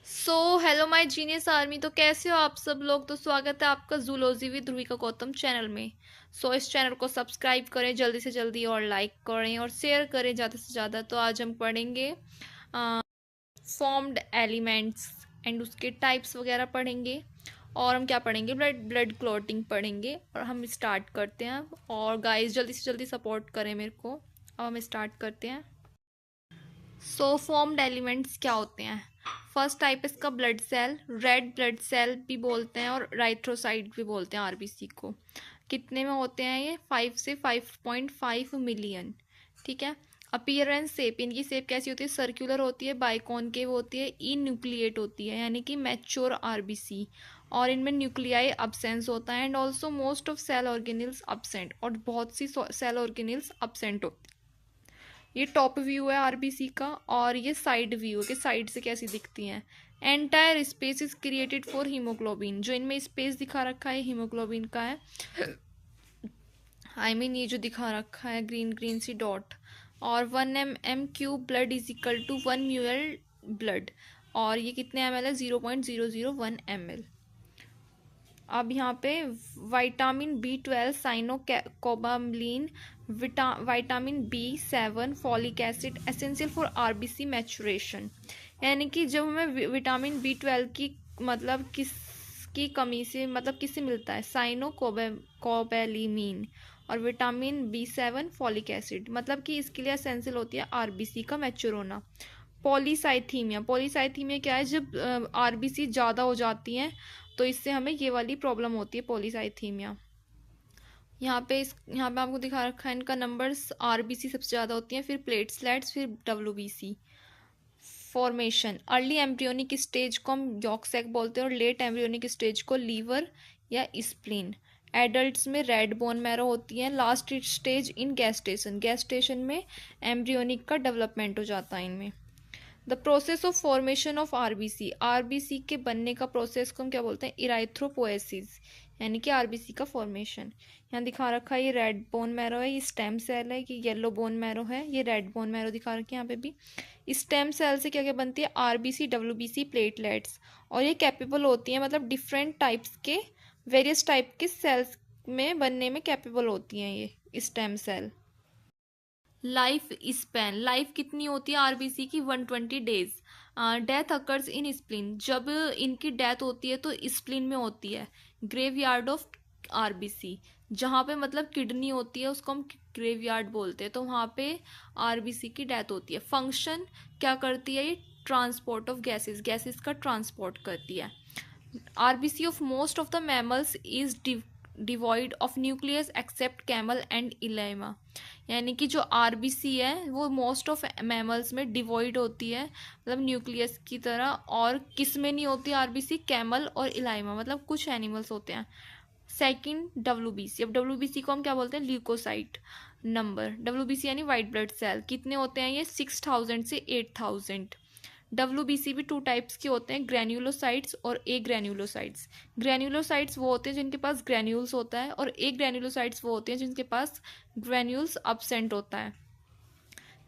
So hello my genius army. तो कैसे हो आप सब लोग। तो स्वागत है आपका zoology with Dhruvika Gautam channel में। इस चैनल को सब्सक्राइब करें जल्दी से जल्दी और लाइक करें और शेयर करें ज़्यादा से ज़्यादा। तो आज हम पढ़ेंगे फॉर्म्ड एलिमेंट्स एंड उसके टाइप्स वगैरह पढ़ेंगे। और हम क्या पढ़ेंगे, ब्लड ब्लड क्लॉटिंग पढ़ेंगे। और हम स्टार्ट करते हैं। और गाइस जल्दी से जल्दी सपोर्ट करें मेरे को। अब हम स्टार्ट करते हैं। फॉर्म्ड एलिमेंट्स क्या होते हैं। फर्स्ट टाइप इसका blood cell, red blood cell भी बोलते हैं और राइथ्रोसाइट भी बोलते हैं आरबीसी को। कितने में होते हैं ये, 5 से 5.5 मिलियन। ठीक है। अपीयरेंस शेप, इनकी शेप कैसी होती है, सर्कुलर होती है, बाइकॉनकेव होती है, इन्यूक्लिएट होती है यानी कि मैच्योर आरबीसी। और इनमें न्यूक्लियाई अब्सेंस होता है and also most of cell organelles absent, और बहुत सी सेल ऑर्गेनिल्स अब्सेंट होती है। ये टॉप व्यू है आरबीसी का और ये साइड व्यू है कि साइड से कैसी दिखती हैं। Entire space is created for haemoglobin, जो इनमें स्पेस दिखा रखा है हीमोग्लोबिन का है। ये जो दिखा रखा है ग्रीन ग्रीन सी डॉट। और 1 mm³ blood is equal to 1 ml blood. और ये कितने ml है, 0.001 ml। अब यहाँ पे vitamin B12, cyanocobalamin, vitamin B7, folic acid essential for RBC maturation. यानी कि जब हमें विटामिन B12 की मतलब किसकी कमी से, मतलब किससे मिलता है, साइनोकोबैलिमीन। और विटामिन B7 फॉलिक एसिड, मतलब कि इसके लिए एसेंशियल होती है आरबीसी का मैच्योर होना। पॉलीसाइथीमिया, पॉलीसाइथीमिया क्या है, जब आरबीसी ज़्यादा हो जाती हैं तो इससे हमें ये वाली प्रॉब्लम होती है, पॉलीसाइथीमिया। यहाँ पे आपको दिखा रखा है इनका नंबर्स। आरबीसी सबसे ज़्यादा होती हैं, फिर प्लेटलेट्स, फिर WBC. Formation, early embryonic stage को हम यॉक सैक बोलते हैं और लेट एम्ब्रियोनिक स्टेज को लीवर या स्प्लीन। एडल्ट्स में रेड बोन मैरो होती है। लास्ट स्टेज इन गैस्टेशन, गैस्टेशन में एम्ब्रियोनिक का डेवलपमेंट हो जाता है इनमें। The process of formation of RBC, RBC के बनने का प्रोसेस को हम क्या बोलते हैं, इराइथ्रोपोएसिस, यानी कि आरबीसी का फॉर्मेशन। यहाँ दिखा रखा है ये रेड बोन मैरो है, ये स्टेम सेल है, कि येलो बोन मैरो है, ये रेड बोन मैरो दिखा रखी है यहाँ पे भी। स्टेम सेल से क्या क्या बनती है, आरबीसी, डब्ल्यूबीसी, प्लेटलेट्स। और ये कैपेबल होती है, मतलब डिफरेंट टाइप्स के, वेरियस टाइप के सेल्स में बनने में कैपेबल होती हैं ये stem cell. Life span, life कितनी होती है आरबीसी की, 120 days. Death occurs in spleen, जब इनकी डेथ होती है तो स्प्लीन में होती है। ग्रेवयार्ड ऑफ आरबीसी, जहाँ पे मतलब किडनी होती है उसको हम ग्रेवयार्ड बोलते हैं, तो वहाँ पे आरबीसी की डेथ होती है। फंक्शन क्या करती है ये, ट्रांसपोर्ट ऑफ गैसेस, गैसेस का ट्रांसपोर्ट करती है। RBC of most of the mammals is devoid of nucleus except camel and llama. यानी कि जो आरबीसी है वो मोस्ट ऑफ मैमल्स में डिवॉइड होती है, मतलब न्यूक्लियस की तरह। और किस में नहीं होती आरबीसी, कैमल और इलाइमा, मतलब कुछ एनिमल्स होते हैं। सेकंड डब्ल्यूबीसी, अब डब्ल्यूबीसी को हम क्या बोलते हैं, ल्यूकोसाइट नंबर। डब्ल्यूबीसी यानी वाइट ब्लड सेल, कितने होते हैं ये, 6000 से 8000। डब्ल्यूबीसी भी 2 टाइप्स के होते हैं, ग्रैन्युलोसाइट्स और ए ग्रैन्युलोसाइट्स। ग्रैन्युलोसाइट्स वो होते हैं जिनके पास ग्रैन्यूल्स होता है, और ए ग्रैन्युलोसाइट्स वो होते हैं जिनके पास ग्रैन्यूल्स अब्सेंट होता है।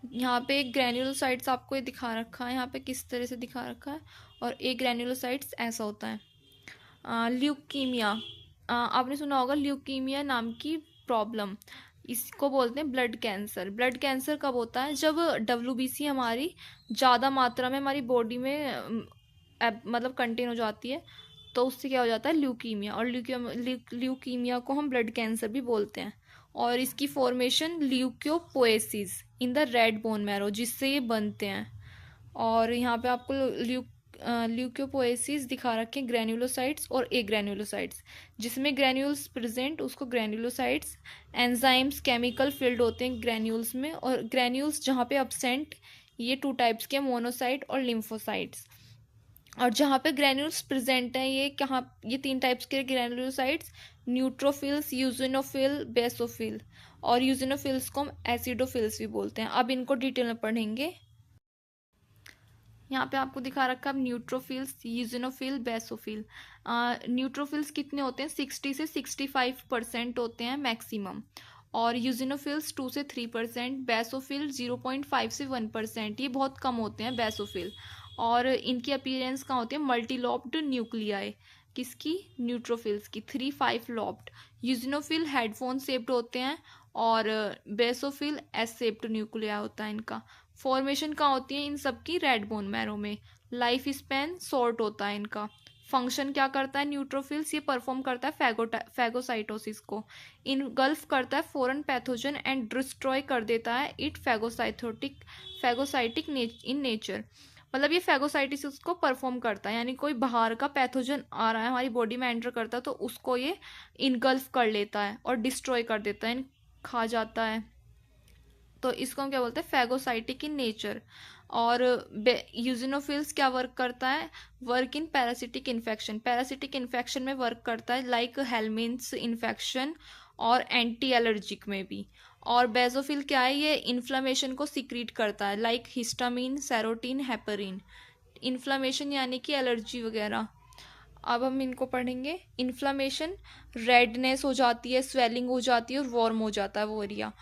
यहाँ पे एक ग्रैन्युलोसाइट्स आपको ये दिखा रखा है, यहाँ पे किस तरह से दिखा रखा है, और ए ग्रैन्युलोसाइट्स ऐसा होता है। ल्यूकीमिया, आपने सुना होगा ल्यूकीमिया नाम की प्रॉब्लम, इसको बोलते हैं ब्लड कैंसर। ब्लड कैंसर कब होता है, जब डब्ल्यूबीसी हमारी ज़्यादा मात्रा में हमारी बॉडी में मतलब कंटेन हो जाती है, तो उससे क्या हो जाता है, ल्यूकीमिया। और ल्यूकीमिया को हम ब्लड कैंसर भी बोलते हैं। और इसकी formation leucopoiesis in the red bone marrow, जिससे ये बनते हैं। और यहाँ पे आपको ल्यूकोपोएसिस दिखा रखे हैं, ग्रैन्युलोसाइट्स और ए ग्रैन्युलोसाइट्स। जिसमें ग्रैन्यूल्स प्रेजेंट उसको ग्रैन्युलोसाइट्स। एंजाइम्स केमिकल फील्ड होते हैं ग्रैन्यूल्स में, और ग्रैन्यूल्स जहाँ पे अब्सेंट, ये 2 टाइप्स के, मोनोसाइट और लिम्फोसाइट्स। और जहाँ पे ग्रैन्यूल्स प्रेजेंट हैं, ये कहाँ, ये 3 टाइप्स के ग्रैन्युलोसाइट्स, न्यूट्रोफिल्स, यूजिनोफिल, बेसोफिल। और यूजिनोफिल्स को हम एसिडोफिल्स भी बोलते हैं। अब इनको डिटेल में पढ़ेंगे। यहाँ पे आपको दिखा रखा है न्यूट्रोफिल्स, यूजिनोफिल, बेसोफिल। न्यूट्रोफिल्स कितने होते हैं, 60 से 65% होते हैं मैक्सिमम। और यूजिनोफिल्स 2 से 3%, बेसोफिल 0.5 से 1%, ये बहुत कम होते हैं बेसोफिल। और इनकी अपीयरेंस कहाँ होती है, मल्टी लॉब्ड न्यूक्लियाई, किसकी, न्यूट्रोफिल्स की, 3-5 लॉब्ड। यूजिनोफिल हेडफोन शेप्ड होते हैं और बेसोफिल एस शेप्ड न्यूक्लिया होता है इनका। फॉर्मेशन कहाँ होती है इन सबकी, रेड बोन मैरो में। लाइफ स्पैन शॉर्ट होता है इनका। फंक्शन क्या करता है न्यूट्रोफिल्स, ये परफॉर्म करता है फैगोसाइटोसिस को, इनगल्फ करता है फॉरेन पैथोजन एंड डिस्ट्रॉय कर देता है इट फैगोसाइटिक इन नेचर। मतलब ये फैगोसाइटिस को परफॉर्म करता है, यानी कोई बाहर का पैथोजन आ रहा है हमारी बॉडी में एंटर करता है तो उसको ये इनगल्फ कर लेता है और डिस्ट्रॉय कर देता है, खा जाता है। तो इसको हम क्या बोलते हैं, फैगोसाइटिक इन नेचर। और यूजिनोफिल्स क्या वर्क करता है, work in parasitic infection, parasitic infection में वर्क करता है, लाइक हेलमिन्स इन्फेक्शन और एंटी एलर्जिक में भी। और बेजोफिल क्या है, ये इन्फ्लामेशन को सिक्रीट करता है, like histamine, serotonin, heparin. Inflammation यानी कि एलर्जी वगैरह। अब हम इनको पढ़ेंगे। इन्फ्लामेशन, रेडनेस हो जाती है, स्वेलिंग हो जाती है और वार्म हो जाता है वो एरिया।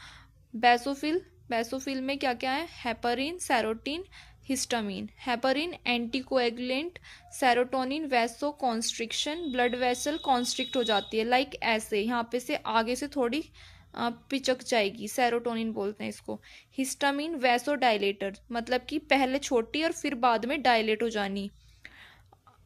बेसोफिल, बेसोफिल में क्या क्या है, heparin, serotonin, histamine. Heparin anticoagulant, serotonin vasoconstriction, blood vessel constrict हो जाती है, लाइक ऐसे यहाँ पे से आगे से थोड़ी पिचक जाएगी, सेरोटोनिन बोलते हैं इसको। हिस्टामिन वैसो डायलेटर, मतलब कि पहले छोटी और फिर बाद में डायलेट हो जानी।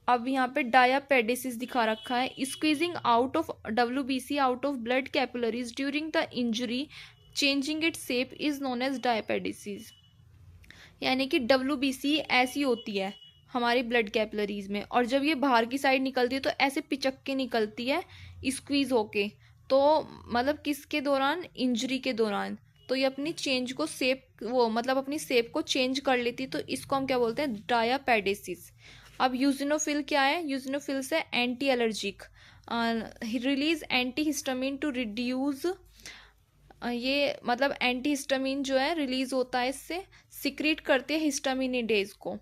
अब यहाँ पे डायापेडिसिस दिखा रखा है, squeezing out of WBC out of blood capillaries during the injury changing its shape is known as diapedesis. यानी कि WBC ऐसी होती है हमारी ब्लड कैपिलरीज में, और जब ये बाहर की साइड निकलती है तो ऐसे पिचक के निकलती है, स्क्वीज होके। तो मतलब किसके दौरान, इंजरी के दौरान। तो ये अपनी चेंज को शेप, वो मतलब अपनी शेप को चेंज कर लेती है, तो इसको हम क्या बोलते हैं, डायापेडिसिस। अब यूजिनोफिल क्या है, यूजिनोफिल से anti allergic, release anti histamine to reduce, ये मतलब एंटी हिस्टामिन जो है रिलीज होता है इससे, सिक्रीट करते हैं हिस्टामिनिडेज को।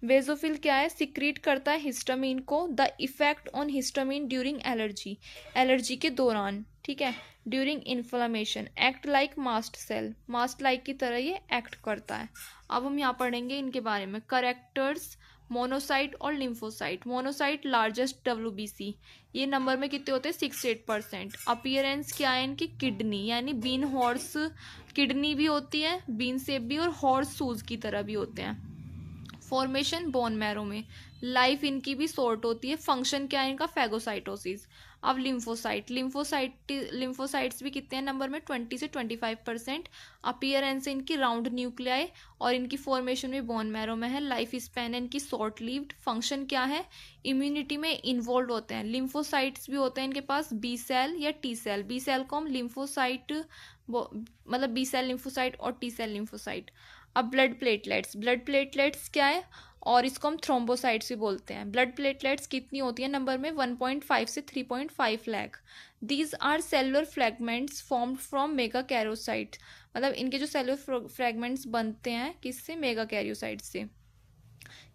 बेजोफिल क्या है, सिक्रीट करता है हिस्टामिन को, the effect on histamine during allergy, allergy के दौरान, ठीक है। During inflammation act like mast cell, mast like की तरह ये एक्ट करता है। अब हम यहाँ पढ़ेंगे इनके बारे में, करेक्टर्स मोनोसाइट और लिम्फोसाइट। मोनोसाइट लार्जेस्ट WBC, ये नंबर में कितने होते हैं, 6-8%। अपीयरेंस क्या है इनकी, किडनी, यानी बीन हॉर्स किडनी भी होती है, बीन शेप भी, और हॉर्स सूज की तरह भी होते हैं। फॉर्मेशन बोन मैरो में, लाइफ इनकी भी शॉर्ट होती है। फंक्शन क्या है इनका, फैगोसाइटोसिस। अब लिम्फोसाइट्स भी कितने हैं नंबर में, 20-25%। अपीयरेंस इनकी राउंड न्यूक्लियाई और इनकी फॉर्मेशन भी बोन मैरो में है। लाइफ स्पैन इनकी शॉर्ट लिव्ड। फंक्शन क्या है, इम्यूनिटी में इन्वॉल्व होते हैं। लिम्फोसाइट्स भी होते हैं इनके पास, बी सेल या टी सेल। बी सेल को हम लिम्फोसाइट, मतलब बी सेल लिम्फोसाइट और टी सेल लिम्फोसाइट। अब ब्लड प्लेटलेट्स, ब्लड प्लेटलेट्स क्या है, और इसको हम थ्रोम्बोसाइट्स भी बोलते हैं। ब्लड प्लेटलेट्स कितनी होती है नंबर में, 1.5 से 3.5 lakh. These are cellular fragments formed from megakaryocytes, मतलब इनके जो सेलुलर फ्रैगमेंट्स बनते हैं किससे, मेगा कैरियोसाइट्स से।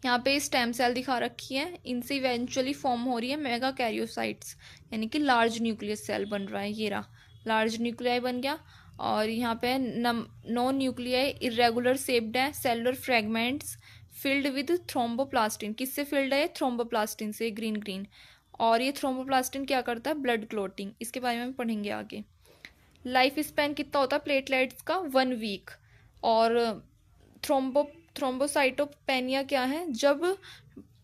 यहाँ पे स्टेम सेल दिखा रखी है, इनसे इवेंचुअली फॉर्म हो रही है मेगा कैरियोसाइट्स, यानी कि लार्ज न्यूक्लियस सेल बन रहा है। ये रहा लार्ज न्यूक्लियाई बन गया। और यहाँ पे नो न्यूक्लियाई इरेगुलर शेप्ड है, cellular fragments filled with thromboplastin, किससे फिल्ड है, थ्रोम्बोप्लास्टिन से, ग्रीन ग्रीन। और ये थ्रोम्बोप्लास्टिन क्या करता है, ब्लड क्लोटिंग, इसके बारे में पढ़ेंगे आगे। लाइफ स्पैन कितना होता है प्लेटलेट्स का, 1 वीक। और थ्रोम्बोसाइटोपेनिया क्या है, जब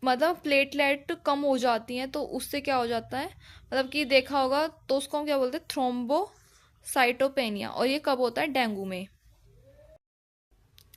मतलब प्लेटलेट कम हो जाती हैं तो उससे क्या हो जाता है, मतलब कि देखा होगा तो उसको हम क्या बोलते हैं, थ्रोम्बोसाइटोपेनिया। और ये कब होता है, डेंगू में।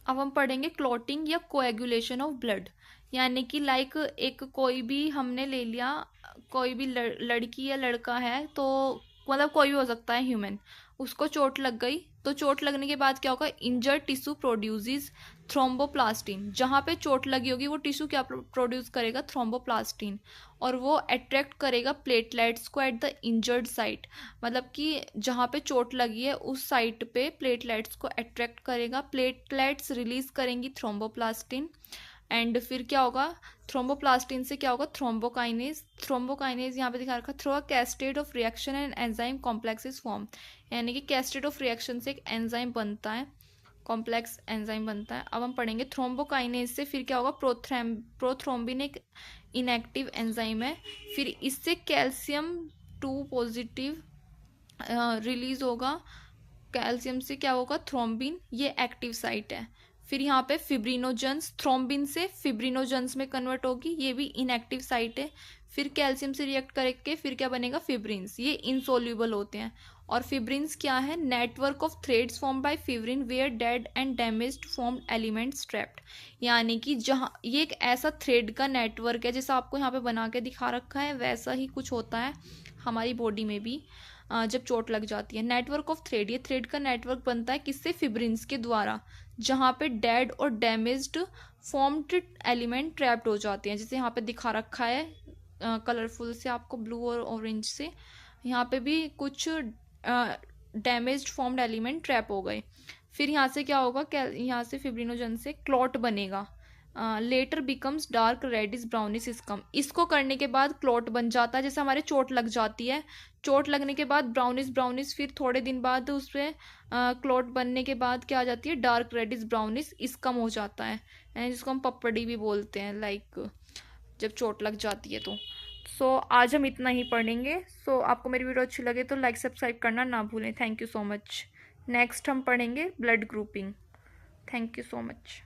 अब हम पढ़ेंगे क्लॉटिंग या कोएगुलेशन ऑफ ब्लड, यानी कि लाइक एक कोई भी हमने ले लिया, कोई भी लड़की या लड़का है, तो मतलब कोई भी हो सकता है ह्यूमन, उसको चोट लग गई, तो चोट लगने के बाद क्या होगा, इंजर्ड टिश्यू प्रोड्यूसेस थ्रोम्बोप्लास्टिन। जहाँ पे चोट लगी होगी वो टिश्यू क्या प्रोड्यूस करेगा, थ्रोम्बोप्लास्टिन। और वो अट्रैक्ट करेगा प्लेटलेट्स को एट द इंजर्ड साइट, मतलब कि जहाँ पे चोट लगी है उस साइट पे प्लेटलेट्स को अट्रैक्ट करेगा। प्लेटलेट्स रिलीज करेंगी थ्रोम्बोप्लास्टिन, एंड फिर क्या होगा, थ्रोम्बोप्लास्टिन से क्या होगा, थ्रोम्बोकाइनेज। थ्रोम्बोकाइनेज यहाँ पे दिखा रखा, through a cascade of reaction and enzyme complex is form, यानी कि कैस्केड ऑफ रिएक्शन से एक एंजाइम बनता है कॉम्प्लेक्स एंजाइम बनता है। अब हम पढ़ेंगे थ्रोम्बोकाइनेज से फिर क्या होगा, प्रोथ्रोम्बिन एक इनएक्टिव एंजाइम है, फिर इससे कैल्शियम 2 पॉजिटिव रिलीज होगा। कैल्शियम से क्या होगा, थ्रोम्बिन, ये एक्टिव साइट है। फिर यहाँ पे फिब्रिनोजेंस, थ्रोम्बिन से फिब्रिनोजेंस में कन्वर्ट होगी, ये भी इनएक्टिव साइट है। फिर कैल्शियम से रिएक्ट करके फिर क्या बनेगा, फिब्रिन्स, ये इनसोल्यूबल होते हैं। और फिब्रिन्स क्या है, network of threads form by fibrin where dead and damaged formed elements trapped. यानी कि जहाँ ये एक ऐसा थ्रेड का नेटवर्क है, जैसा आपको यहाँ पे बना के दिखा रखा है, वैसा ही कुछ होता है हमारी बॉडी में भी जब चोट लग जाती है। नेटवर्क ऑफ थ्रेड, ये थ्रेड का नेटवर्क बनता है किससे, फिब्रिन्स के द्वारा, जहाँ पे डेड और डैमेज्ड फॉर्म्ड एलिमेंट ट्रैप्ड हो जाते हैं, जैसे यहाँ पे दिखा रखा है कलरफुल से आपको, ब्लू और ऑरेंज से। यहाँ पे भी कुछ डैमेज्ड फॉर्म्ड एलिमेंट ट्रैप हो गए। फिर यहाँ से क्या होगा, यहाँ से फिब्रिनोजन से क्लॉट बनेगा, later becomes dark reddish brownish scum. इसको करने के बाद क्लॉट बन जाता है, जैसे हमारे चोट लग जाती है, चोट लगने के बाद ब्राउनिश ब्राउनिश, फिर थोड़े दिन बाद उस पर क्लॉट बनने के बाद क्या आ जाती है, डार्क रेडिश ब्राउनिश स्कम हो जाता है, जिसको हम पपड़ी भी बोलते हैं, लाइक जब चोट लग जाती है तो। सो आज हम इतना ही पढ़ेंगे। सो आपको मेरी वीडियो अच्छी लगे तो लाइक सब्सक्राइब करना ना भूलें। Thank you so much. Next हम पढ़ेंगे blood grouping. Thank you so much.